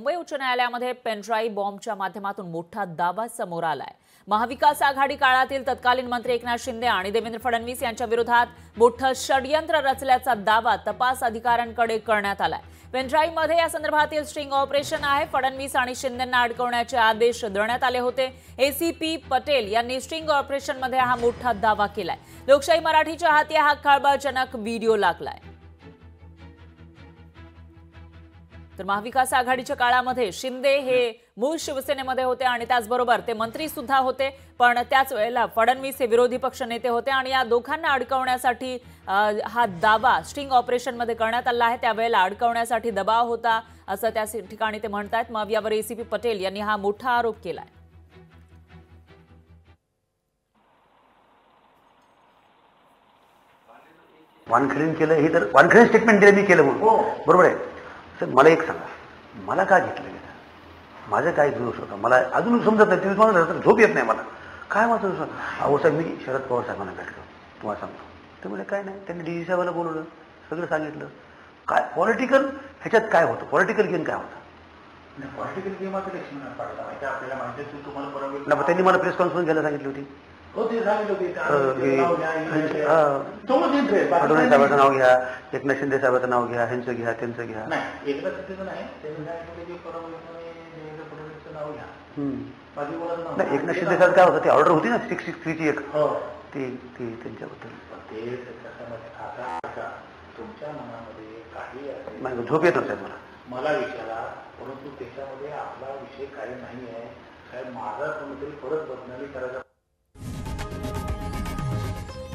मुंबई उच्च न्यायालयामध्ये पेनड्राईव्ह बॉम्बच्या माध्यमातून मोठा दावा समोर आलाय। महाविकास आघाडी काळातील तत्कालीन मंत्री एकनाथ शिंदे आणि देवेंद्र फडणवीस यांच्या विरोधात मोठं षडयंत्र रचल्याचा दावा तपास अधिकाऱ्यांकडे करण्यात आलाय। पेनड्राईव्हमध्ये या संदर्भातील स्टिंग ऑपरेशन आहे। फडणवीस आणि शिंदेंना अडकवण्याचे आदेश देण्यात आले होते। एसीपी पटेल यांनी स्टिंग ऑपरेशनमध्ये हा मोठा दावा केलाय। लोकशाही मराठीच्या हाती हा खळबळजनक व्हिडिओ लागलाय। तर महाविकास आघाडीच्या काळामध्ये शिंदे हे मूळ शिवसेनेमध्ये होते आणि त्याचबरोबर ते मंत्री सुद्धा होते, पण त्याच वेळेला फडणवीस हे विरोधी पक्ष नेते होते आणि या दोघांना अडकवण्यासाठी हा दावा स्टिंग ऑपरेशनमध्ये करण्यात आला आहे। त्यावेळेला अडकवण्यासाठी दबाव होता असं त्या ठिकाणी ते म्हणतात। मग यावर एसीपी पटेल यांनी हा मोठा आरोप केलाय। वानखेडेंनी केलं हे तर वानखेडे स्टेटमेंट दिलं मी केलं म्हणून बरोबर आहे। तर मला एक सांगा, मला काय घेतलं गेलं, माझं काय दोष होता मला अजून समजत नाही। तुम्ही मला झोप येत नाही, मला काय माझं दोष होता। अहो साहेब, मी शरद पवार साहेबांना भेटलो, तुम्हाला सांगतो, ते म्हणजे काय नाही, त्यांनी डीजी साहेबांना बोलवलं, सगळं सांगितलं। काय पॉलिटिकल ह्याच्यात काय होतं, पॉलिटिकल गेम काय होतं, पॉलिटिकल गेम आपल्याला माहिती तुम्हाला ना, त्यांनी मला प्रेस कॉन्फरन्स घ्यायला सांगितली होती। फडणवीस साहेबांचं नाव घ्या, एकनाथ शिंदे साहेबांचं नाव घ्या, ह्यांचं घ्या, त्यांचं घ्या, नाही एकनाथ शिंदेचं नाही, नाही एकनाथ शिंदे साहेब काय होतं, ते ऑर्डर होती ना 663 ची एक, ती त्यांच्याबद्दल तुमच्या मनामध्ये काही नाही, झोप येत होत मला विचारा, परंतु त्याच्यामध्ये आपला विषय काही नाही आहे साहेब। माझा कोणतरी परत बदनामी करायचा।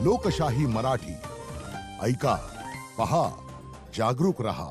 लोकशाही मराठी ऐका, पहा, जागरूक रहा।